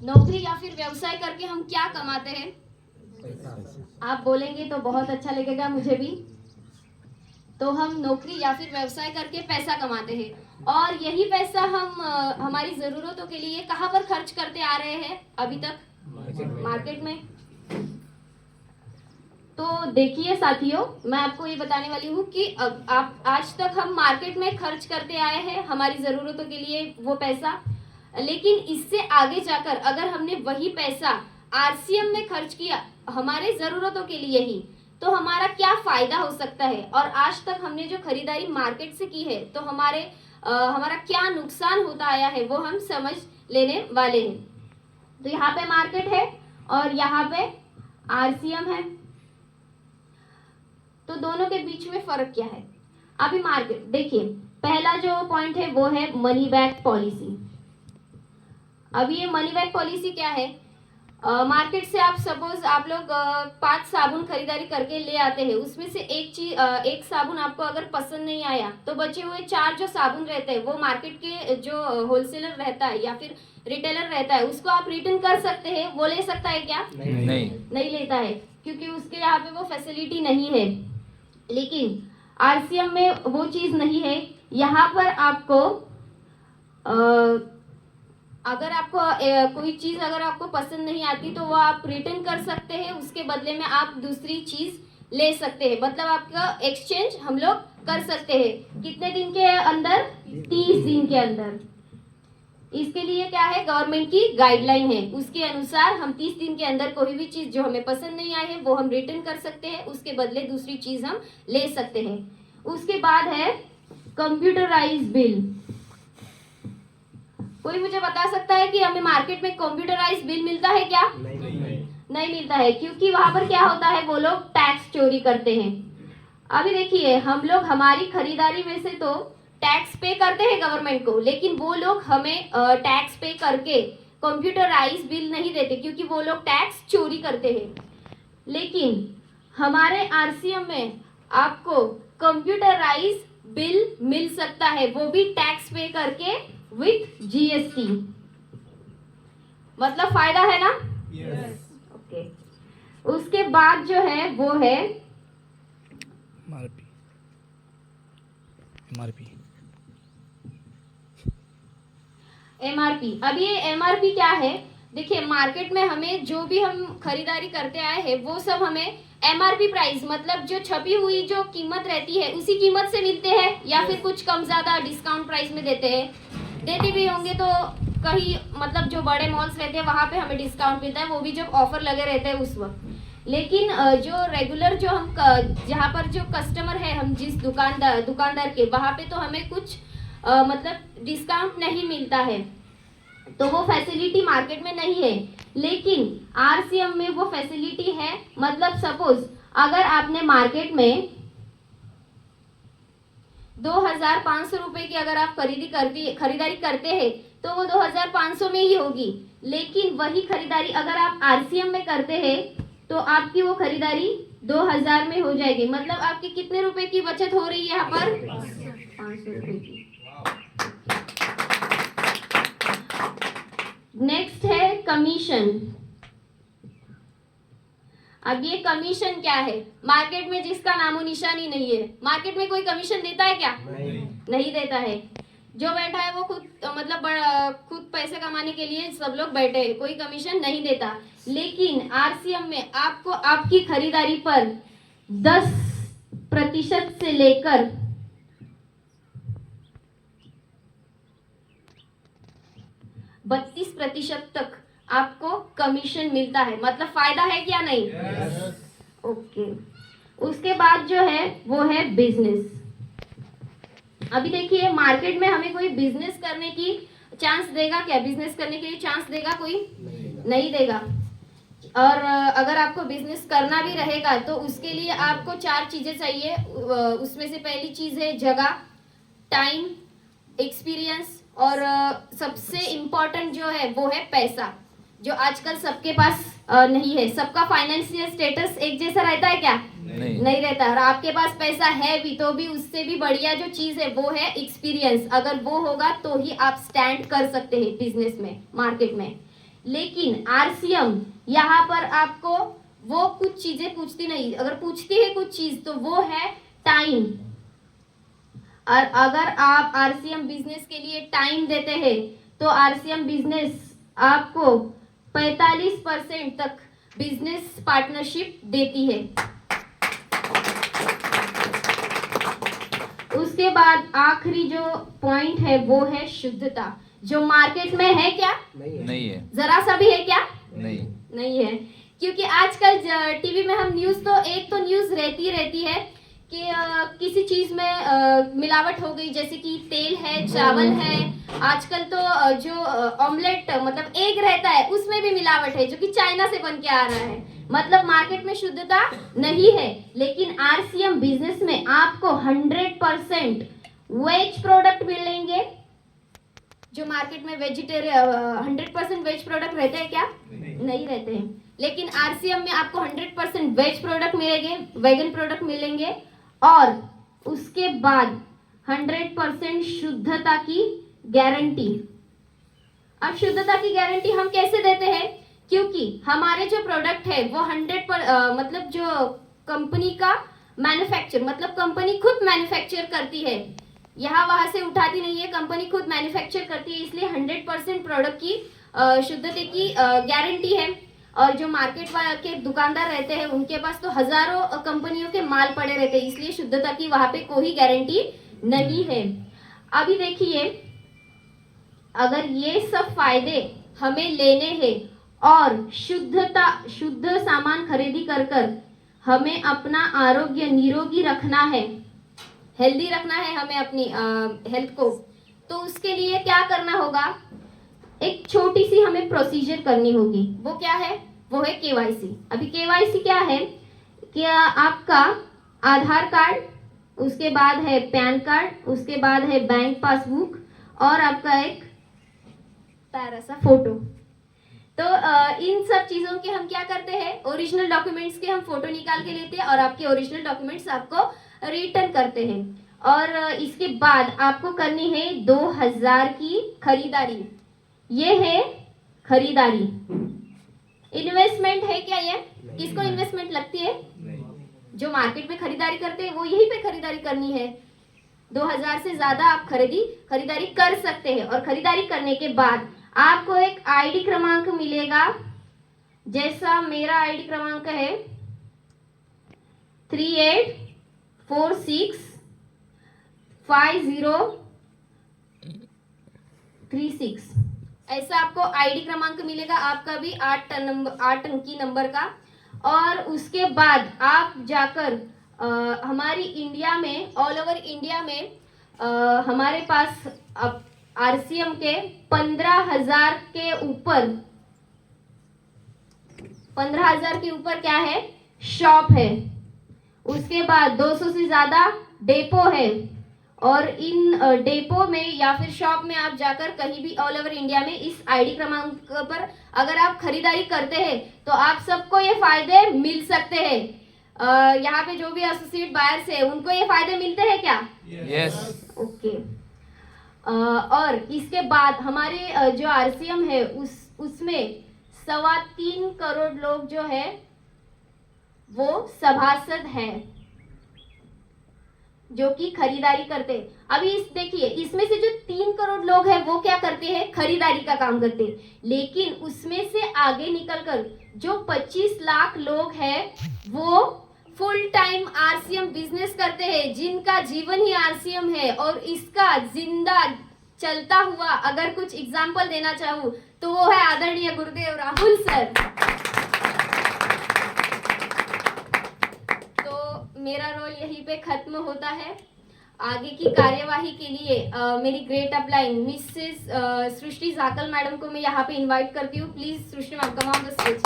नौकरी या फिर व्यवसाय करके हम क्या कमाते हैं? आप बोलेंगे तो बहुत अच्छा लगेगा मुझे भी। तो हम नौकरी या फिर व्यवसाय करके पैसा कमाते हैं और यही पैसा हम हमारी जरूरतों के लिए कहाँ पर खर्च करते आ रहे हैं अभी तक? मार्केट में। तो देखिए साथियों, मैं आपको ये बताने वाली हूँ कि अब आप आज तक हम मार्केट में खर्च करते आए हैं हमारी जरूरतों के लिए वो पैसा, लेकिन इससे आगे जाकर अगर हमने वही पैसा आरसीएम में खर्च किया हमारे जरूरतों के लिए ही, तो हमारा क्या फायदा हो सकता है और आज तक हमने जो खरीदारी मार्केट से की है तो हमारा क्या नुकसान होता आया है वो हम समझ लेने वाले हैं। तो यहाँ पे मार्केट है और यहाँ पे आरसीएम है, तो दोनों के बीच में फर्क क्या है? अभी मार्केट देखिए, पहला जो पॉइंट है वो है मनी बैक पॉलिसी। अभी ये मनी बैक पॉलिसी क्या है? मार्केट से आप सपोज आप लोग 5 साबुन खरीदारी करके ले आते हैं, उसमें से एक साबुन आपको अगर पसंद नहीं आया तो बचे हुए 4 जो साबुन रहते हैं वो मार्केट के जो होलसेलर रहता है या फिर रिटेलर रहता है उसको आप रिटर्न कर सकते हैं। वो ले सकता है क्या? नहीं लेता है, क्योंकि उसके यहाँ पे वो फैसिलिटी नहीं है। लेकिन आरसीएम में वो चीज नहीं है। यहाँ पर आपको अगर आपको कोई चीज अगर आपको पसंद नहीं आती तो वो आप रिटर्न कर सकते हैं, उसके बदले में आप दूसरी चीज ले सकते हैं। मतलब आपका एक्सचेंज हम लोग कर सकते हैं। कितने दिन के अंदर? 30 दिन के अंदर। इसके लिए क्या है? गवर्नमेंट की गाइडलाइन है, उसके अनुसार हम 30 दिन के अंदर कोई भी चीज जो हमें पसंद नहीं आई है वो हम रिटर्न कर सकते हैं, उसके बदले दूसरी चीज हम ले सकते हैं। उसके बाद है कंप्यूटराइज बिल। कोई मुझे बता सकता है कि हमें मार्केट में कंप्यूटराइज बिल मिलता है क्या? नहीं मिलता है, क्योंकि वहां पर क्या होता है, वो लोग टैक्स चोरी करते हैं। अभी देखिए, हम लोग हमारी खरीदारी में से तो टैक्स पे करते हैं गवर्नमेंट को, लेकिन वो लोग हमें टैक्स पे करके कंप्यूटराइज बिल नहीं देते, क्योंकि वो लोग टैक्स चोरी करते हैं। लेकिन हमारे आरसीएम में आपको कंप्यूटराइज बिल मिल सकता है, वो भी टैक्स पे करके विथ जीएसटी। मतलब फायदा है ना? ओके। उसके बाद जो है वो है एमआरपी। अब ये एमआरपी क्या है? देखिए, मार्केट में हमें जो भी हम खरीदारी करते आए हैं वो सब हमें एमआरपी प्राइस, मतलब जो छपी हुई जो कीमत रहती है उसी कीमत से मिलते हैं, या फिर कुछ कम ज्यादा डिस्काउंट प्राइस में देते हैं। देते भी होंगे तो कहीं, मतलब जो बड़े मॉल्स रहते हैं वहां पे हमें डिस्काउंट मिलता है, वो भी जब ऑफर लगे रहते हैं उस वक्त। लेकिन जो रेगुलर जो हम जहाँ पर जो कस्टमर है, हम जिस दुकानदार के, वहां पे तो हमें कुछ मतलब डिस्काउंट नहीं मिलता है, तो वो फैसिलिटी मार्केट में नहीं है। लेकिन आरसीएम में वो फैसिलिटी है। मतलब सपोज अगर आपने मार्केट में 2500 रुपए की अगर आप खरीदारी करते हैं तो वो 2500 में ही होगी। लेकिन वही खरीदारी अगर आप आरसीएम में करते हैं तो आपकी वो खरीदारी 2000 में हो जाएगी। मतलब आपकी कितने रुपए की बचत हो रही है यहाँ पर? 500 रुपए की। नेक्स्ट है कमीशन। अब ये कमीशन क्या है? मार्केट में जिसका नामो निशान ही नहीं है। मार्केट में कोई कमीशन देता है क्या? नहीं देता है। जो बैठा है वो खुद खुद पैसे कमाने के लिए सब लोग बैठे हैं, कोई कमीशन नहीं देता। लेकिन आरसीएम में आपको आपकी खरीदारी पर 10% से लेकर 32% तक आपको कमीशन मिलता है। मतलब फायदा है क्या? नहीं। ओके। उसके बाद जो है वो है बिजनेस। अभी देखिए, मार्केट में हमें कोई बिजनेस करने की चांस देगा क्या? बिजनेस करने के लिए चांस देगा कोई? नहीं देगा। और अगर आपको बिजनेस करना भी रहेगा तो उसके लिए आपको 4 चीजें चाहिए। उसमें से पहली चीज है जगह, टाइम, एक्सपीरियंस, और सबसे इम्पोर्टेंट जो है वो है पैसा, जो आजकल सबके पास नहीं है। सबका फाइनेंशियल स्टेटस एक जैसा रहता है क्या? नहीं रहता। और आपके पास पैसा है भी तो भी उससे भी बढ़िया जो चीज है वो है एक्सपीरियंस। अगर वो होगा तो ही आप स्टैंड कर सकते हैं बिजनेस में, मार्केट में। लेकिन आरसीएम यहाँ पर आपको वो कुछ चीजें पूछती नहीं, अगर पूछती है कुछ चीज तो वो है टाइम। और अगर आप आरसीएम बिजनेस के लिए टाइम देते हैं तो आरसीएम बिजनेस आपको 45% तक बिजनेस पार्टनरशिप देती है। उसके बाद आखिरी जो पॉइंट है वो है शुद्धता, जो मार्केट में है क्या? नहीं है। जरा सा भी है क्या? नहीं है, क्योंकि आजकल टीवी में हम न्यूज तो एक तो न्यूज रहती है कि किसी चीज में मिलावट हो गई, जैसे कि तेल है, चावल है, आजकल तो जो ऑमलेट मतलब एग रहता है उसमें भी मिलावट है जो कि चाइना से बन के आ रहा है। मतलब मार्केट में शुद्धता नहीं है। लेकिन आरसीएम बिजनेस में आपको 100% वेज प्रोडक्ट मिलेंगे। जो मार्केट में 100% वेज प्रोडक्ट रहते हैं क्या? नहीं रहते हैं। लेकिन आरसीएम में आपको 100% वेज प्रोडक्ट मिलेंगे, वेगन प्रोडक्ट मिलेंगे, और उसके बाद 100% शुद्धता की गारंटी। अब शुद्धता की गारंटी हम कैसे देते हैं? क्योंकि हमारे जो प्रोडक्ट है वो मतलब जो कंपनी का मैन्युफैक्चर, मतलब कंपनी खुद मैन्युफैक्चर करती है, यहाँ वहां से उठाती नहीं है, कंपनी खुद मैन्युफैक्चर करती है, इसलिए 100% प्रोडक्ट की शुद्धता की गारंटी है। और जो मार्केट के दुकानदार रहते हैं उनके पास तो हजारों कंपनियों के माल पड़े रहते हैं, इसलिए शुद्धता की वहां पे कोई गारंटी नहीं है। अभी देखिए, अगर ये सब फायदे हमें लेने हैं और शुद्ध सामान खरीदी कर हमें अपना आरोग्य निरोगी रखना है, हेल्दी रखना है हमें अपनी हेल्थ को, तो उसके लिए क्या करना होगा? एक छोटी सी हमें प्रोसीजर करनी होगी। वो क्या है? वो है केवाईसी। अभी केवाईसी क्या है कि आपका आधार कार्ड, उसके बाद है पैन कार्ड, उसके बाद है बैंक पासबुक और आपका एक प्यारा सा फोटो। तो इन सब चीजों के हम क्या करते हैं? ओरिजिनल डॉक्यूमेंट्स के हम फोटो निकाल के लेते हैं और आपके ओरिजिनल डॉक्यूमेंट्स आपको रिटर्न करते हैं। और इसके बाद आपको करनी है 2000 की खरीदारी। ये है खरीदारी। इन्वेस्टमेंट है क्या ये? किसको इन्वेस्टमेंट लगती है? जो मार्केट में खरीदारी करते हैं वो यहीं पे खरीदारी करनी है। 2000 से ज्यादा आप खरीदारी कर सकते हैं। और खरीदारी करने के बाद आपको एक आईडी क्रमांक मिलेगा, जैसा मेरा आईडी क्रमांक है 38465036। ऐसा आपको आईडी क्रमांक मिलेगा, आपका भी 8 अंकी नंबर का। और उसके बाद आप जाकर हमारी इंडिया में, ऑल ओवर इंडिया में हमारे पास आरसीएम के 15,000 के ऊपर 15,000 के ऊपर क्या है? शॉप है। उसके बाद 200 से ज्यादा डेपो है। और इन डेपो में या फिर शॉप में आप जाकर कहीं भी ऑल ओवर इंडिया में इस आईडी क्रमांक पर अगर आप खरीदारी करते हैं तो आप सबको ये फायदे मिल सकते हैं। यहाँ पे जो भी एसोसिएट बायर्स है उनको ये फायदे मिलते हैं क्या? यस। ओके। और इसके बाद हमारे जो आरसीएम है उसमें 3.25 करोड़ लोग जो है वो सभासद हैं जो कि खरीदारी करते हैं। अभी देखिए, इसमें से जो 3 करोड़ लोग हैं वो क्या करते हैं? खरीदारी का काम करते हैं। लेकिन उसमें से आगे निकलकर जो 25 लाख लोग हैं वो फुल टाइम आरसीएम बिजनेस करते हैं, जिनका जीवन ही आरसीएम है। और इसका जिंदा चलता हुआ अगर कुछ एग्जाम्पल देना चाहूँ तो वो है आदरणीय गुरुदेव राहुल सर। मेरा रोल यहीं पे खत्म होता है। आगे की कार्यवाही के लिए मेरी ग्रेट अपलाइन मिसेस सृष्टि जाकल मैडम को मैं यहाँ पे इनवाइट करती हूँ। Please Srishti ma'am, come on the stage.